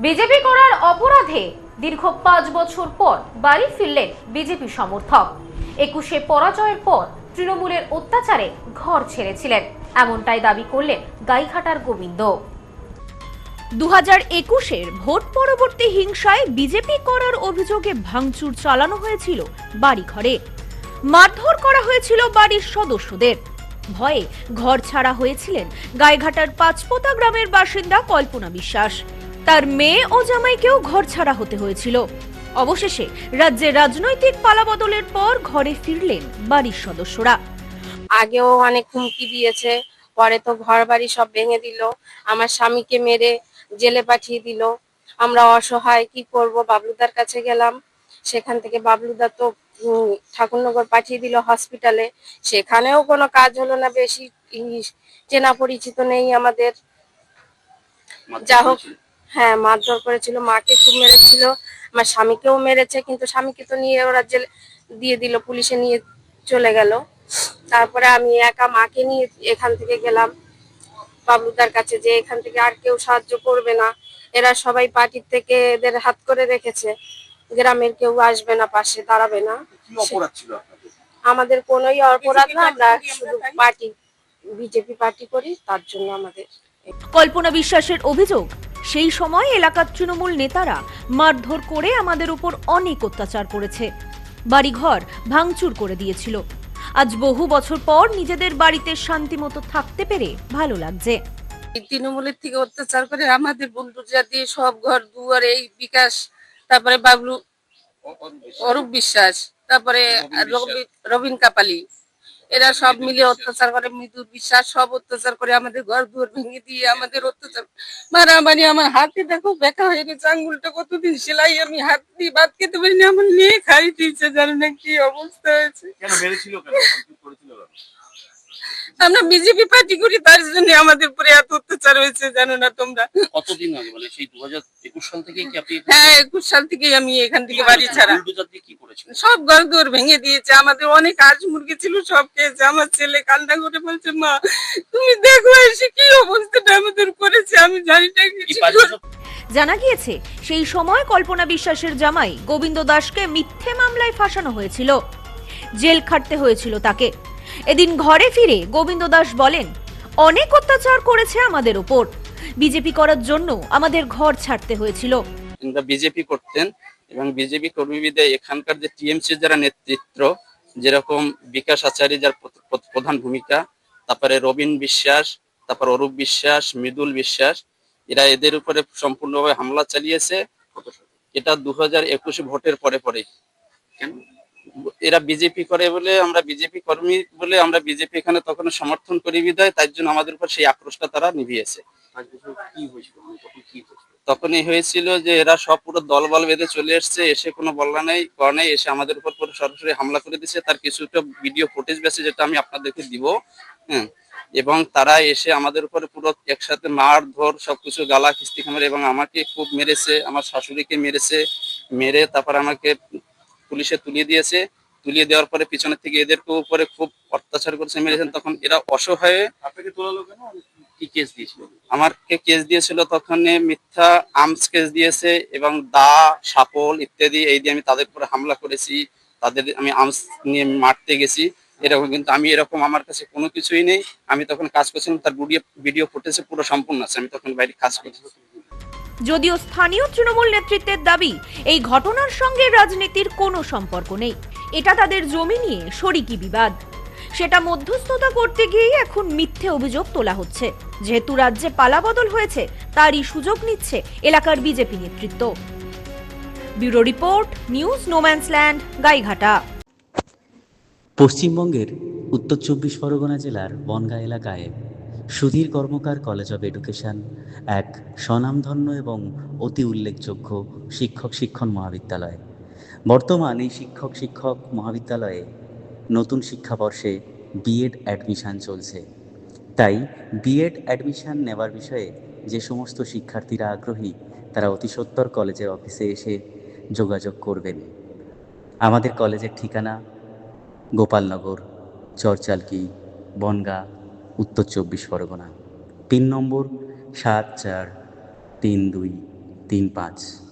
BJP করার অপরাধে দীর্ঘ 5 বছর পর বাড়ি ফিরলেন বিজেপি সমর্থক। 21-এ পরাজয়ের পর তৃণমূলের অত্যাচারে ঘর ছেড়েছিলেন, এমনটাই দাবি করলেন গাইঘাটার গোবিন্দ। 2021-এর ভোট পরবর্তী হিংসায় বিজেপি করার অভিযোগে ভাঙচুর চালানো হয়েছিল বাড়িঘরে, মারধর করা হয়েছিল বাড়ির সদস্যদের। ভয়ে ঘর ছাড়া হয়েছিলেন গাইঘাটার পাঁচপোতা গ্রামের বাসিন্দা কল্পনা বিশ্বাস। তার মেয়ে ও জামাইকেও ঘর ছাড়া হতে হয়েছিল। অবশেষে রাজ্যে রাজনৈতিক পালাবদলের পর ঘরে ফিরলেন বাড়ির সদস্যরা। আগেও অনেক হুমকি দিয়েছে, পরে তো ঘর বাড়ি সব ভেঙে দিল, আমার স্বামীকে মেরে জেলে পাঠিয়ে দিল। আমরা অসহায়, কি করব? বাবলুদার কাছে গেলাম, সেখান থেকে বাবলুদা তো ঠাকুরনগর পাঠিয়ে দিল হসপিটালে, সেখানেও কোনো কাজ হলো না। বেশি চেনা পরিচিত নেই আমাদের। যা হোক, হ্যাঁ, মারধর করেছিল, মাকে খুব মেরেছিল, আমার স্বামীকেও মেরেছে, কিন্তু স্বামীকে তো নিয়ে ওরা জেলে দিয়ে দিল, পুলিশে নিয়ে চলে গেল। তারপরে আমি একা মাকে নিয়ে এখান থেকে গেলাম বাবলুদার কাছে, যে এখান থেকে আর কেউ সাহায্য করবে না, এরা সবাই পার্টির থেকে এদের হাত করে রেখেছে, গ্রামের কেউ আসবে না, পাশে দাঁড়াবে না। আমাদের কোনোই অপরাধ না, আমরা শুধু পার্টি, বিজেপি পার্টি করি, তার জন্য আমাদের। কল্পনা বিশ্বাসের অভিযোগ, সেই সময় এলাকার তৃণমূল নেতারা মারধর করে আমাদের উপর অনেক অত্যাচার করেছে, বাড়িঘর ভাঙচুর করে দিয়েছিল। আজ বহু বছর পর নিজেদের বাড়িতে শান্তিমতো থাকতে পেরে ভালো লাগছে। তৃণমূলের থেকে অত্যাচার করে আমাদের বন্ধু জাতি সব ঘর দুয়ার, এই বিকাশ, তারপরে বাবলু, অরূপ বিশ্বাস, তারপরে রবিন কাপালি, এরা সব মিলে অত্যাচার করে, মৃদুর বিশ্বাস, সব অত্যাচার করে আমাদের ঘর দুয়ার ভেঙে দিয়ে আমাদের অত্যাচার মারামারি। আমার হাতে দেখো ব্যথা হয়ে গেছে, আঙ্গুলটা কতদিন সেলাই, আমি হাত দিয়ে ভাত খেতে পারিনি, আমার মেয়ে খাই দিয়েছে, জানো না কি অবস্থা হয়েছে। আমরা বিজেপি পার্টি করি, তার জন্য আমাদের উপরে এত অত্যাচার হয়েছে, জানো না তোমরা। কতদিন আগে, মানে সেই 2021 সাল থেকেই কি আপনি? হ্যাঁ, 21 সাল থেকেই আমি এখান থেকে বাড়ি ছাড়া। কি করেছিলেন? সব ঘর দুয়ার ভেঙে দিয়েছে, আমাদের অনেক আজ মুরগি ছিল সব খেয়েছে। আমার ছেলে কান্না করে বলছে, মা তুমি দেখো এসে কি অবস্থাটা আমাদের করেছে, আমি জানি না কিছু। জানা গিয়েছে সেই সময় কল্পনা বিশ্বাসের জামাই গোবিন্দ দাসকে মিথ্যে মামলায় ফাঁসানো হয়েছিল, জেল খাটতে হয়েছিল তাকে। এদিন ঘরে ফিরে গোবিন্দ দাস বলেন, অনেক অত্যাচার করেছে আমাদের উপর, বিজেপি করার জন্য আমাদের ঘর ছাড়তে হয়েছিল। বিজেপি করতেন এবং বিজেপি কর্মীদের এখানকার যে টিএমসি যারা নেতৃত্ব, যেরকম বিকাশ আচার্য যার প্রধান ভূমিকা, তারপরে রবিন বিশ্বাস, তারপর অরূপ বিশ্বাস, মৃদুল বিশ্বাস, এরা এদের উপরে সম্পূর্ণভাবে হামলা চালিয়েছে। এটা 2021 ভোটের পরে পরে। এরা বিজেপি করে বলে, আমরা বিজেপি কর্মী বলে আমরা বিজেপি এখানে তখন সমর্থন করি বিদায়, তার জন্য আমাদের উপর সেই আক্রোশটা তারা নিভিয়েছে। তখনই হয়েছিল যে এরা সব পুরো দলবল বেঁধে চলে এসছে, এসে কোনো বলা নেই করা নেই, এসে আমাদের উপর পুরো সরাসরি হামলা করে দিচ্ছে। তার কিছুটা ভিডিও ফুটেজ বেছে, যেটা আমি আপনাদেরকে দিব। হ্যাঁ, এবং তারা এসে আমাদের উপরে পুরো একসাথে মার ধর সবকিছু গালা খিস্তি খামারে, এবং আমাকে খুব মেরেছে, আমার শাশুড়িকে মেরেছে, মেরে তারপর আমাকে পুলিশে তুলিয়ে দিয়েছে। তুলিয়ে দেওয়ার পরে পিছনের থেকে এদেরকে উপরে খুব অত্যাচার করেছে, মেরেছেন। তখন এরা অসহায়। আপনাকে তোলালো কেন? কি কেস দিয়েছিল? আমাকে কেস দিয়েছিল তখন মিথ্যা আর্মস কেস দিয়েছে, এবং দা, সাপল ইত্যাদি এই দিয়ে আমি তাদের উপরে হামলা করেছি, তাদের আমি আর্মস নিয়ে মারতে গেছি এরকম। কিন্তু আমি এরকম, আমার কাছে কোনো কিছুই নেই। আমি তখন কাজ করছিলাম, তার ভিডিও ফুটেজে পুরো সম্পূর্ণ আছে, আমি তখন বাইরে কাজ করছি। যদিও স্থানীয় তৃণমূল নেতৃত্বের দাবি, এই ঘটনার সঙ্গে রাজনীতির কোনো সম্পর্ক নেই, এটা তাদের জমি নিয়ে শরিকি বিবাদ। সেটা মধ্যস্থতা করতে গিয়েই এখন মিথ্যে অভিযোগ তোলা হচ্ছে। যেহেতু রাজ্যে পালাবদল হয়েছে, তারই সুযোগ নিচ্ছে এলাকার বিজেপি নেতৃত্ব। Bureau report, news no man's land, Gaighata. পশ্চিমবঙ্গের উত্তর 24 পরগনা জেলার বনগাঁ এলাকায় সুধীর কর্মকার কলেজ অব এডুকেশন এক স্বনামধন্য এবং অতি উল্লেখযোগ্য শিক্ষণ মহাবিদ্যালয়। বর্তমান এই শিক্ষক মহাবিদ্যালয়ে নতুন শিক্ষাবর্ষে বিএড অ্যাডমিশন চলছে। তাই বিএড অ্যাডমিশন নেওয়ার বিষয়ে যে সমস্ত শিক্ষার্থীরা আগ্রহী, তারা অতি সত্বর কলেজের অফিসে এসে যোগাযোগ করবেন। আমাদের কলেজের ঠিকানা গোপালনগর, চরচালকি, বনগাঁ, উত্তর 24 পরগনা। পিন নম্বর 7432। 35